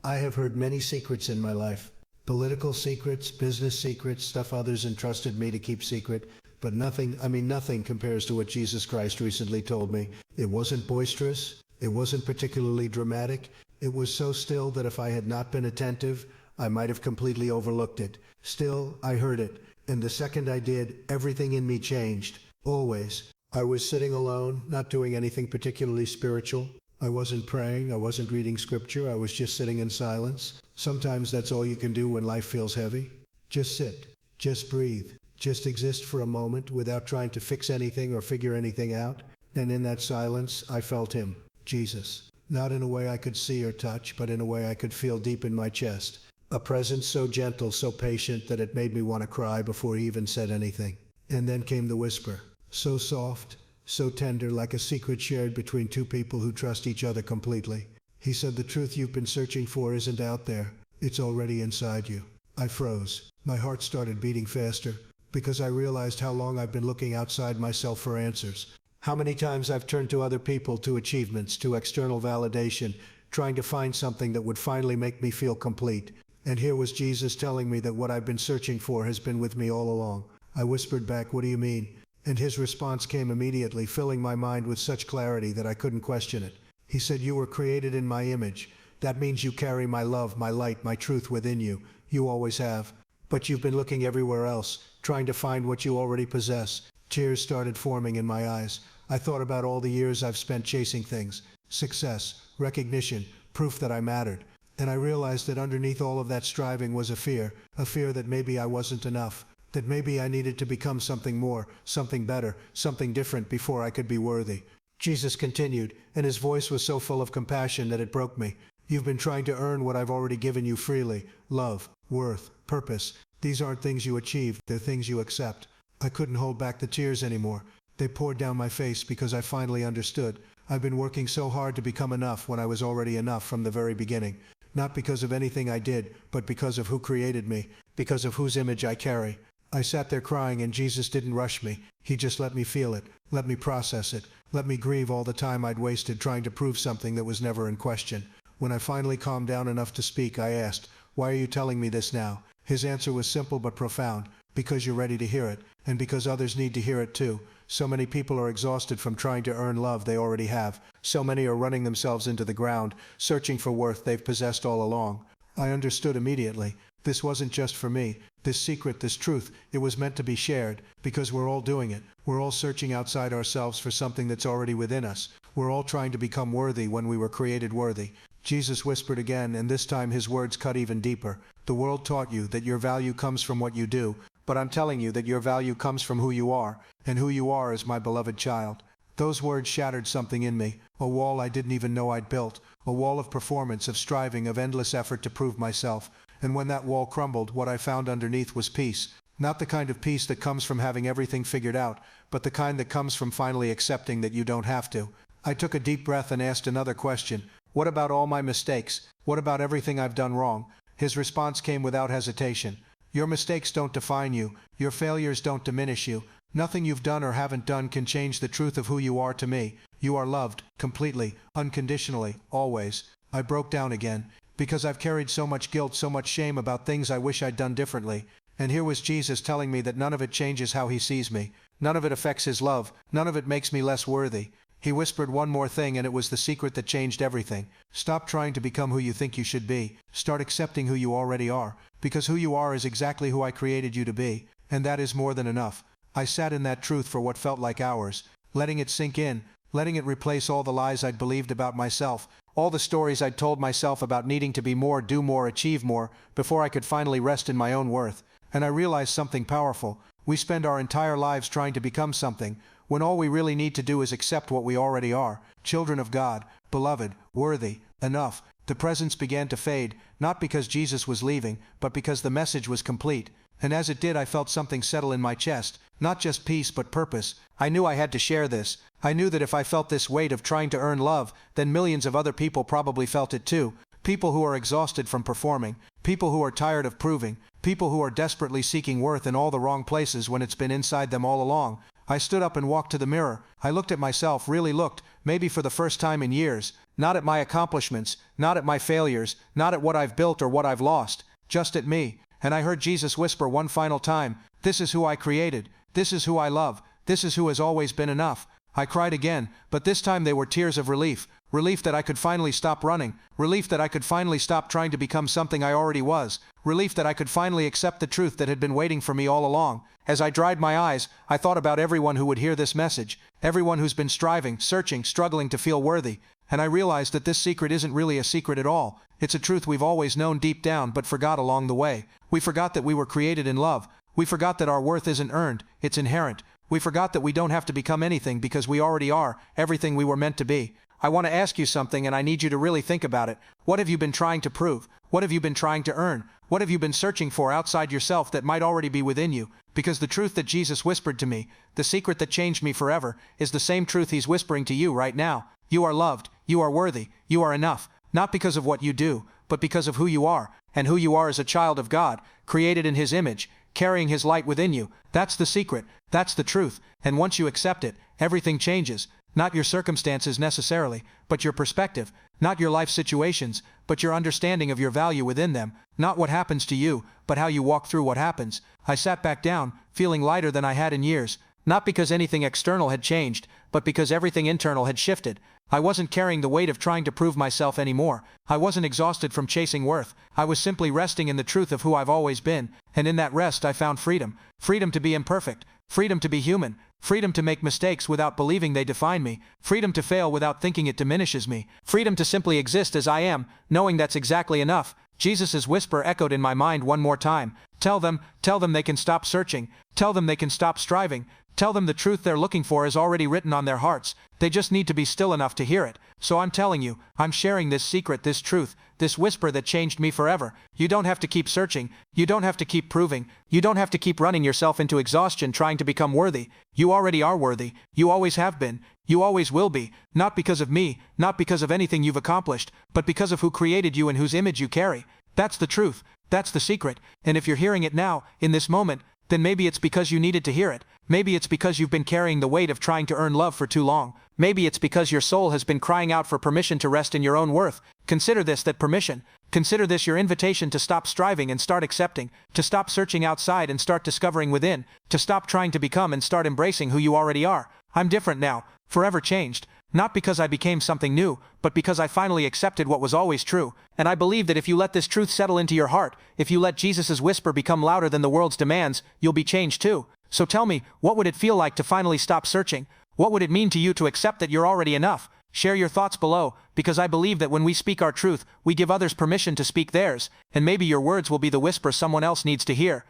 I have heard many secrets in my life. Political secrets, business secrets, stuff others entrusted me to keep secret. But nothing compares to what Jesus Christ recently told me. It wasn't boisterous. It wasn't particularly dramatic. It was so still that if I had not been attentive, I might have completely overlooked it. Still, I heard it. And the second I did, everything in me changed. Always. I was sitting alone, not doing anything particularly spiritual. I wasn't praying, I wasn't reading scripture, I was just sitting in silence. Sometimes that's all you can do when life feels heavy. Just sit, just breathe, just exist for a moment without trying to fix anything or figure anything out. And in that silence, I felt him, Jesus. Not in a way I could see or touch, but in a way I could feel deep in my chest. A presence so gentle, so patient that it made me want to cry before he even said anything. And then came the whisper, so soft, so tender, like a secret shared between two people who trust each other completely. He said, the truth you've been searching for isn't out there. It's already inside you. I froze. My heart started beating faster because I realized how long I've been looking outside myself for answers. How many times I've turned to other people, to achievements, to external validation, trying to find something that would finally make me feel complete. And here was Jesus telling me that what I've been searching for has been with me all along. I whispered back, what do you mean? And his response came immediately, filling my mind with such clarity that I couldn't question it. He said, you were created in my image. That means you carry my love, my light, my truth within you. You always have. But you've been looking everywhere else, trying to find what you already possess. Tears started forming in my eyes. I thought about all the years I've spent chasing things. Success, recognition, proof that I mattered. And I realized that underneath all of that striving was a fear that maybe I wasn't enough. That maybe I needed to become something more, something better, something different before I could be worthy. Jesus continued, and his voice was so full of compassion that it broke me. You've been trying to earn what I've already given you freely. Love, worth, purpose. These aren't things you achieve, they're things you accept. I couldn't hold back the tears anymore. They poured down my face because I finally understood. I've been working so hard to become enough when I was already enough from the very beginning. Not because of anything I did, but because of who created me, because of whose image I carry. I sat there crying and Jesus didn't rush me. He just let me feel it, let me process it, let me grieve all the time I'd wasted trying to prove something that was never in question. When I finally calmed down enough to speak, I asked, why are you telling me this now? His answer was simple but profound, because you're ready to hear it, and because others need to hear it too. So many people are exhausted from trying to earn love they already have. So many are running themselves into the ground, searching for worth they've possessed all along. I understood immediately. This wasn't just for me. This secret, this truth, it was meant to be shared, because we're all doing it. We're all searching outside ourselves for something that's already within us. We're all trying to become worthy when we were created worthy. Jesus whispered again, and this time his words cut even deeper. The world taught you that your value comes from what you do, but I'm telling you that your value comes from who you are, and who you are is my beloved child. Those words shattered something in me, a wall I didn't even know I'd built, a wall of performance, of striving, of endless effort to prove myself. And when that wall crumbled, what I found underneath was peace. Not the kind of peace that comes from having everything figured out, but the kind that comes from finally accepting that you don't have to. I took a deep breath and asked another question. What about all my mistakes? What about everything I've done wrong? His response came without hesitation. Your mistakes don't define you. Your failures don't diminish you. Nothing you've done or haven't done can change the truth of who you are to me. You are loved, completely, unconditionally, always. I broke down again, because I've carried so much guilt, so much shame about things I wish I'd done differently. And here was Jesus telling me that none of it changes how he sees me. None of it affects his love. None of it makes me less worthy. He whispered one more thing, and it was the secret that changed everything. Stop trying to become who you think you should be. Start accepting who you already are, because who you are is exactly who I created you to be, and that is more than enough. I sat in that truth for what felt like hours, letting it sink in, letting it replace all the lies I'd believed about myself, all the stories I'd told myself about needing to be more, do more, achieve more, before I could finally rest in my own worth. And I realized something powerful. We spend our entire lives trying to become something, when all we really need to do is accept what we already are, children of God, beloved, worthy, enough. The presence began to fade, not because Jesus was leaving, but because the message was complete. And as it did, I felt something settle in my chest, not just peace but purpose. I knew I had to share this. I knew that if I felt this weight of trying to earn love, then millions of other people probably felt it too. People who are exhausted from performing, people who are tired of proving, people who are desperately seeking worth in all the wrong places when it's been inside them all along. I stood up and walked to the mirror. I looked at myself, really looked, maybe for the first time in years. Not at my accomplishments, not at my failures, not at what I've built or what I've lost, just at me. And I heard Jesus whisper one final time, "This is who I created. This is who I love. This is who has always been enough." I cried again, but this time they were tears of relief. Relief that I could finally stop running. Relief that I could finally stop trying to become something I already was. Relief that I could finally accept the truth that had been waiting for me all along. As I dried my eyes, I thought about everyone who would hear this message. Everyone who's been striving, searching, struggling to feel worthy. And I realized that this secret isn't really a secret at all. It's a truth we've always known deep down but forgot along the way. We forgot that we were created in love. We forgot that our worth isn't earned, it's inherent. We forgot that we don't have to become anything because we already are everything we were meant to be. I want to ask you something and I need you to really think about it. What have you been trying to prove? What have you been trying to earn? What have you been searching for outside yourself that might already be within you? Because the truth that Jesus whispered to me, the secret that changed me forever, is the same truth he's whispering to you right now. You are loved, you are worthy, you are enough, not because of what you do, but because of who you are, and who you are as a child of God, created in his image, carrying his light within you. That's the secret, that's the truth, and once you accept it, everything changes. Not your circumstances necessarily, but your perspective. Not your life situations, but your understanding of your value within them. Not what happens to you, but how you walk through what happens. I sat back down, feeling lighter than I had in years. Not because anything external had changed, but because everything internal had shifted. I wasn't carrying the weight of trying to prove myself anymore. I wasn't exhausted from chasing worth. I was simply resting in the truth of who I've always been, and in that rest I found freedom. Freedom to be imperfect. Freedom to be human. Freedom to make mistakes without believing they define me. Freedom to fail without thinking it diminishes me. Freedom to simply exist as I am, knowing that's exactly enough. Jesus' whisper echoed in my mind one more time. Tell them they can stop searching. Tell them they can stop striving. Tell them the truth they're looking for is already written on their hearts. They just need to be still enough to hear it. So I'm telling you, I'm sharing this secret, this truth, this whisper that changed me forever. You don't have to keep searching. You don't have to keep proving. You don't have to keep running yourself into exhaustion trying to become worthy. You already are worthy. You always have been. You always will be. Not because of me, not because of anything you've accomplished, but because of who created you and whose image you carry. That's the truth. That's the secret. And if you're hearing it now, in this moment, then maybe it's because you needed to hear it. Maybe it's because you've been carrying the weight of trying to earn love for too long. Maybe it's because your soul has been crying out for permission to rest in your own worth. Consider this that permission. Consider this your invitation to stop striving and start accepting, to stop searching outside and start discovering within, to stop trying to become and start embracing who you already are. I'm different now, forever changed. Not because I became something new, but because I finally accepted what was always true. And I believe that if you let this truth settle into your heart, if you let Jesus' whisper become louder than the world's demands, you'll be changed too. So tell me, what would it feel like to finally stop searching? What would it mean to you to accept that you're already enough? Share your thoughts below, because I believe that when we speak our truth, we give others permission to speak theirs, and maybe your words will be the whisper someone else needs to hear.